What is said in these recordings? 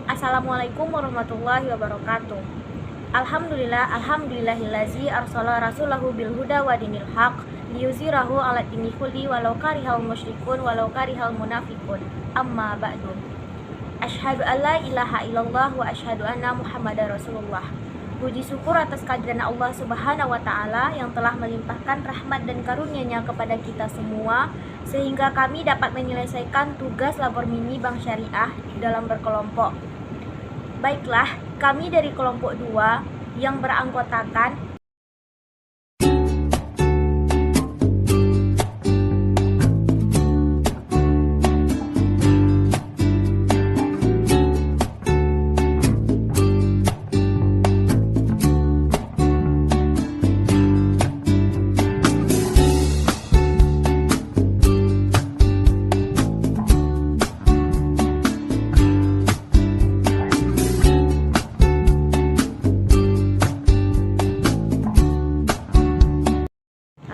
Assalamualaikum warahmatullahi wabarakatuh. Alhamdulillahillazi arsala rasulahu bil huda wa dinil haq liyuzhirahu 'ala dini kulli walau karihal musyrikun walau karihal munafiqun. Amma ba'du. Asyhadu an la ilaha illallah wa asyhadu anna Muhammadar Rasulullah. Puji syukur atas kehadiran Allah Subhanahu wa taala yang telah melimpahkan rahmat dan karunia-Nya kepada kita semua sehingga kami dapat menyelesaikan tugas labor mini Bank Syariah dalam berkelompok. Baiklah, kami dari kelompok 2 yang beranggotakan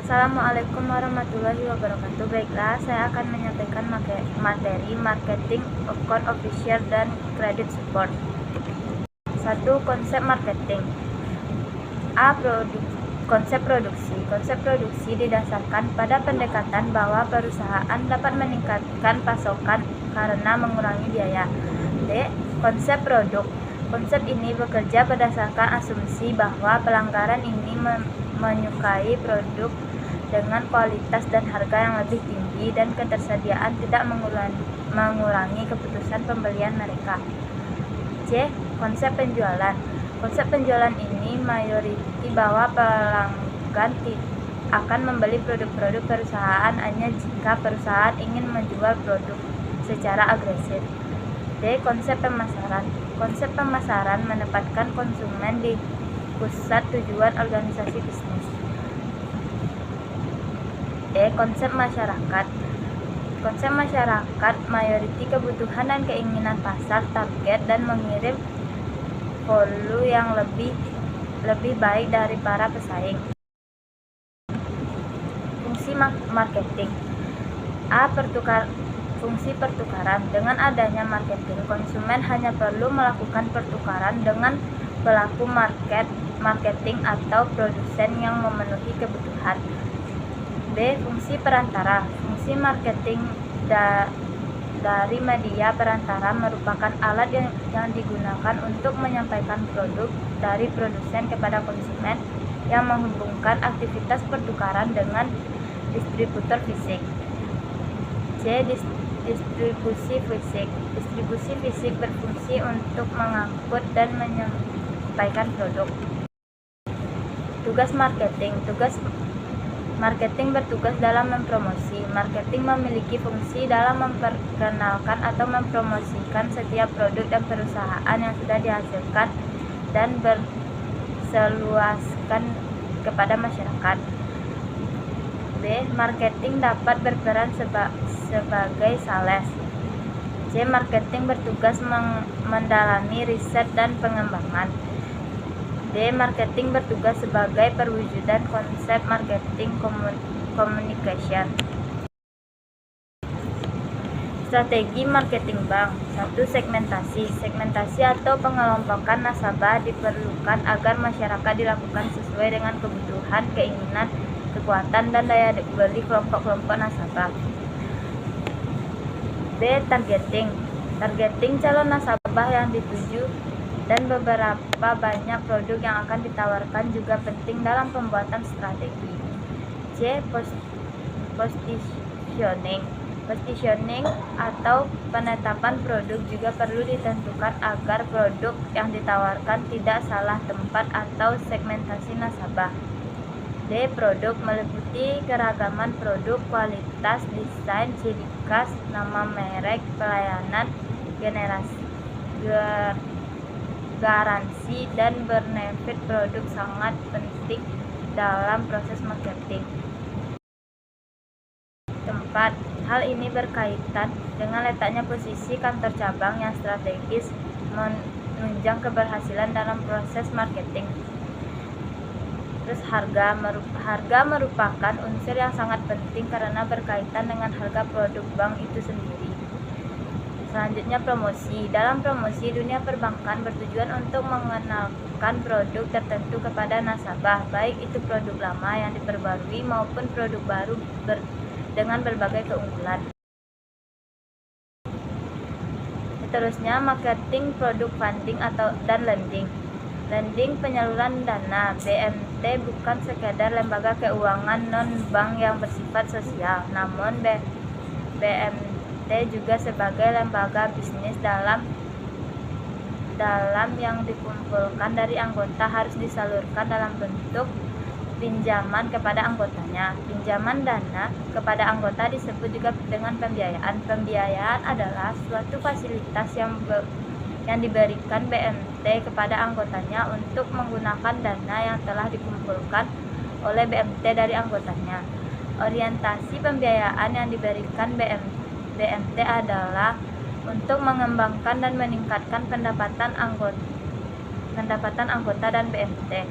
Assalamualaikum warahmatullahi wabarakatuh. Baiklah, saya akan menyampaikan materi marketing, account officer, dan credit support. 1. Konsep marketing. Konsep produksi. Konsep produksi didasarkan pada pendekatan bahwa perusahaan dapat meningkatkan pasokan karena mengurangi biaya. D. Konsep produk. Konsep ini bekerja berdasarkan asumsi bahwa pelanggan ini menyukai produk dengan kualitas dan harga yang lebih tinggi dan ketersediaan tidak mengurangi keputusan pembelian mereka. C. Konsep penjualan. Konsep penjualan ini mayoriti bahwa pelanggan akan membeli produk-produk perusahaan hanya jika perusahaan ingin menjual produk secara agresif. D. Konsep pemasaran. Konsep pemasaran menempatkan konsumen di pusat tujuan organisasi bisnis. E. Konsep masyarakat. Konsep masyarakat mayoriti kebutuhan dan keinginan pasar target dan mengirim volume yang lebih baik dari para pesaing. Fungsi marketing. A. Fungsi pertukaran. Dengan adanya marketing, konsumen hanya perlu melakukan pertukaran dengan pelaku marketing atau produsen yang memenuhi kebutuhan. B. Fungsi perantara. Fungsi marketing dari media perantara merupakan alat yang digunakan untuk menyampaikan produk dari produsen kepada konsumen yang menghubungkan aktivitas pertukaran dengan distributor fisik. C. Distribusi fisik. Distribusi fisik berfungsi untuk mengangkut dan menyampaikan produk. Tugas marketing. Marketing bertugas dalam mempromosi. Marketing memiliki fungsi dalam memperkenalkan atau mempromosikan setiap produk dan perusahaan yang sudah dihasilkan dan berseluaskan kepada masyarakat. B. Marketing dapat berperan sebagai sales. C. Marketing bertugas mendalami riset dan pengembangan. D. Marketing bertugas sebagai perwujudan konsep marketing communication. Strategi marketing bank. 1. Segmentasi. Segmentasi atau pengelompokan nasabah diperlukan agar masyarakat dilakukan sesuai dengan kebutuhan, keinginan, kekuatan, dan daya beli kelompok-kelompok nasabah. B. Targeting. Targeting calon nasabah yang dituju dan beberapa banyak produk yang akan ditawarkan juga penting dalam pembuatan strategi. C. Positioning. Positioning atau penetapan produk juga perlu ditentukan agar produk yang ditawarkan tidak salah tempat atau segmentasi nasabah. D. Produk meliputi keragaman produk, kualitas, desain, ciri khas, nama merek, pelayanan, garansi, dan benefit produk sangat penting dalam proses marketing. 4. Hal ini berkaitan dengan letaknya posisi kantor cabang yang strategis menunjang keberhasilan dalam proses marketing. Terus harga merupakan unsur yang sangat penting karena berkaitan dengan harga produk bank itu sendiri. Selanjutnya promosi. Dalam promosi, dunia perbankan bertujuan untuk mengenalkan produk tertentu kepada nasabah, baik itu produk lama yang diperbarui maupun produk baru dengan berbagai keunggulan. Seterusnya, marketing produk funding dan lending. Lending penyaluran dana. BMT bukan sekedar lembaga keuangan non-bank yang bersifat sosial, namun BMT juga sebagai lembaga bisnis dalam yang dikumpulkan dari anggota harus disalurkan dalam bentuk pinjaman kepada anggotanya. Pinjaman dana kepada anggota disebut juga dengan pembiayaan. Pembiayaan adalah suatu fasilitas yang diberikan BMT kepada anggotanya untuk menggunakan dana yang telah dikumpulkan oleh BMT dari anggotanya. Orientasi pembiayaan yang diberikan BMT adalah untuk mengembangkan dan meningkatkan pendapatan anggota dan BMT.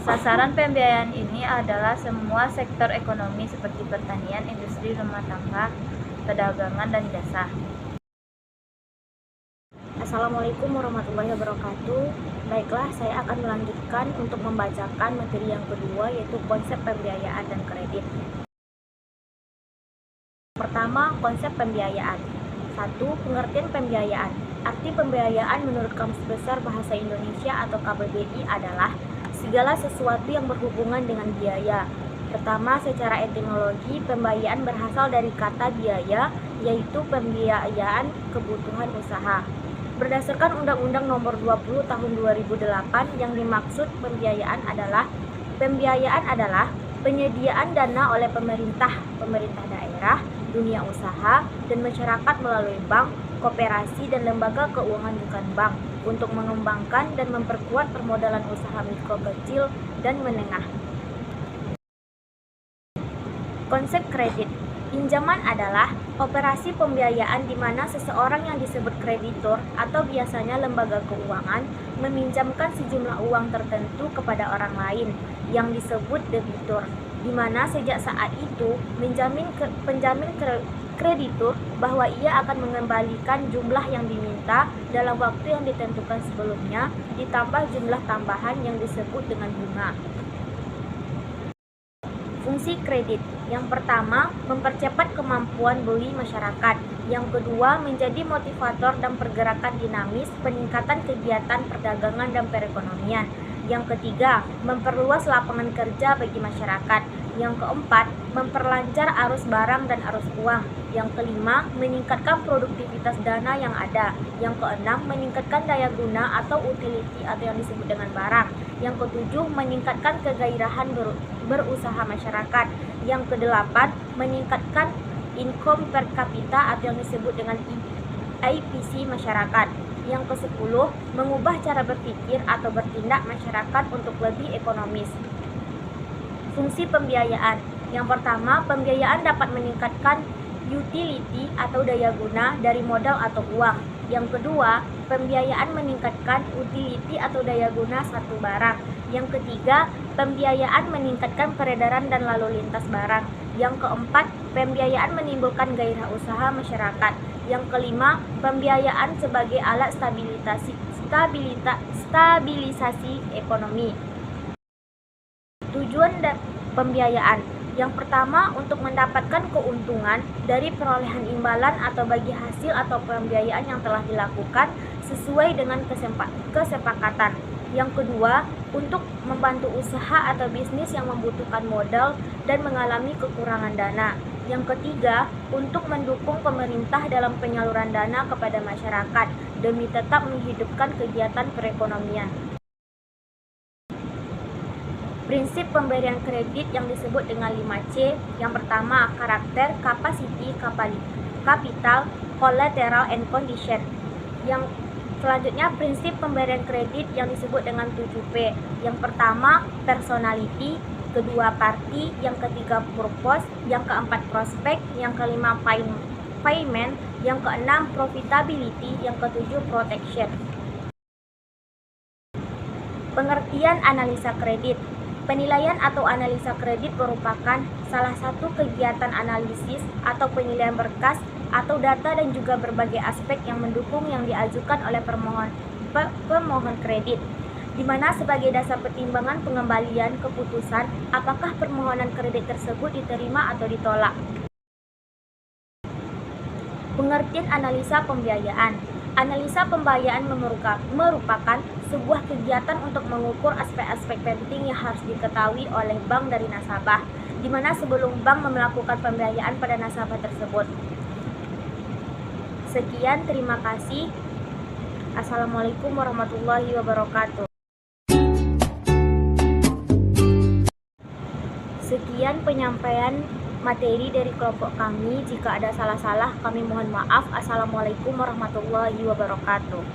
Sasaran pembiayaan ini adalah semua sektor ekonomi seperti pertanian, industri, rumah tangga, perdagangan, dan jasa. Assalamualaikum warahmatullahi wabarakatuh. Baiklah, saya akan melanjutkan untuk membacakan materi yang kedua, yaitu konsep pembiayaan dan kredit. Pertama, konsep pembiayaan. 1. Pengertian pembiayaan. Arti pembiayaan menurut Kamus Besar Bahasa Indonesia atau KBBI adalah segala sesuatu yang berhubungan dengan biaya. Pertama, secara etimologi, pembiayaan berasal dari kata biaya, yaitu pembiayaan kebutuhan usaha. Berdasarkan Undang-Undang Nomor 20 Tahun 2008, yang dimaksud pembiayaan adalah penyediaan dana oleh pemerintah daerah, dunia usaha, dan masyarakat melalui bank, koperasi, dan lembaga keuangan bukan bank untuk mengembangkan dan memperkuat permodalan usaha mikro, kecil, dan menengah. Konsep kredit. Pinjaman adalah operasi pembiayaan di mana seseorang yang disebut kreditur atau biasanya lembaga keuangan meminjamkan sejumlah uang tertentu kepada orang lain yang disebut debitur, di mana sejak saat itu penjamin kreditur bahwa ia akan mengembalikan jumlah yang diminta dalam waktu yang ditentukan sebelumnya ditambah jumlah tambahan yang disebut dengan bunga. Fungsi kredit. Yang pertama, mempercepat kemampuan beli masyarakat. Yang kedua, menjadi motivator dan pergerakan dinamis peningkatan kegiatan perdagangan dan perekonomian. Yang ketiga, memperluas lapangan kerja bagi masyarakat. Yang keempat, memperlancar arus barang dan arus uang. Yang kelima, meningkatkan produktivitas dana yang ada. Yang keenam, meningkatkan daya guna atau utility atau yang disebut dengan barang. Yang ketujuh, meningkatkan kegairahan berusaha masyarakat. Yang kedelapan, meningkatkan income per kapita atau yang disebut dengan IPC masyarakat. Yang ke-10, mengubah cara berpikir atau bertindak masyarakat untuk lebih ekonomis. Fungsi pembiayaan. Yang pertama, pembiayaan dapat meningkatkan utility atau daya guna dari modal atau uang. Yang kedua, pembiayaan meningkatkan utility atau daya guna satu barang. Yang ketiga, pembiayaan meningkatkan peredaran dan lalu lintas barang. Yang keempat, pembiayaan menimbulkan gairah usaha masyarakat. Yang kelima, pembiayaan sebagai alat stabilisasi ekonomi. Tujuan dan pembiayaan. Yang pertama, untuk mendapatkan keuntungan dari perolehan imbalan atau bagi hasil atau pembiayaan yang telah dilakukan sesuai dengan kesepakatan. Yang kedua, untuk membantu usaha atau bisnis yang membutuhkan modal dan mengalami kekurangan dana. Yang ketiga, untuk mendukung pemerintah dalam penyaluran dana kepada masyarakat demi tetap menghidupkan kegiatan perekonomian. Prinsip pemberian kredit yang disebut dengan 5C. Yang pertama, karakter, capacity, capital, collateral, and condition. Yang selanjutnya, prinsip pemberian kredit yang disebut dengan 7P. Yang pertama, personality, kedua party, yang ketiga purpose, yang keempat prospek, yang kelima payment, yang keenam profitability, yang ketujuh protection. Pengertian analisa kredit. Penilaian atau analisa kredit merupakan salah satu kegiatan analisis atau penilaian berkas atau data dan juga berbagai aspek yang mendukung yang diajukan oleh pemohon kredit, di mana sebagai dasar pertimbangan pengembalian keputusan apakah permohonan kredit tersebut diterima atau ditolak. Pengertian analisa pembiayaan. Analisa pembiayaan merupakan sebuah kegiatan untuk mengukur aspek-aspek penting yang harus diketahui oleh bank dari nasabah, di mana sebelum bank melakukan pembiayaan pada nasabah tersebut. Sekian, terima kasih. Assalamualaikum warahmatullahi wabarakatuh. Sekian penyampaian materi dari kelompok kami. Jika ada salah-salah, kami mohon maaf. Assalamualaikum warahmatullahi wabarakatuh.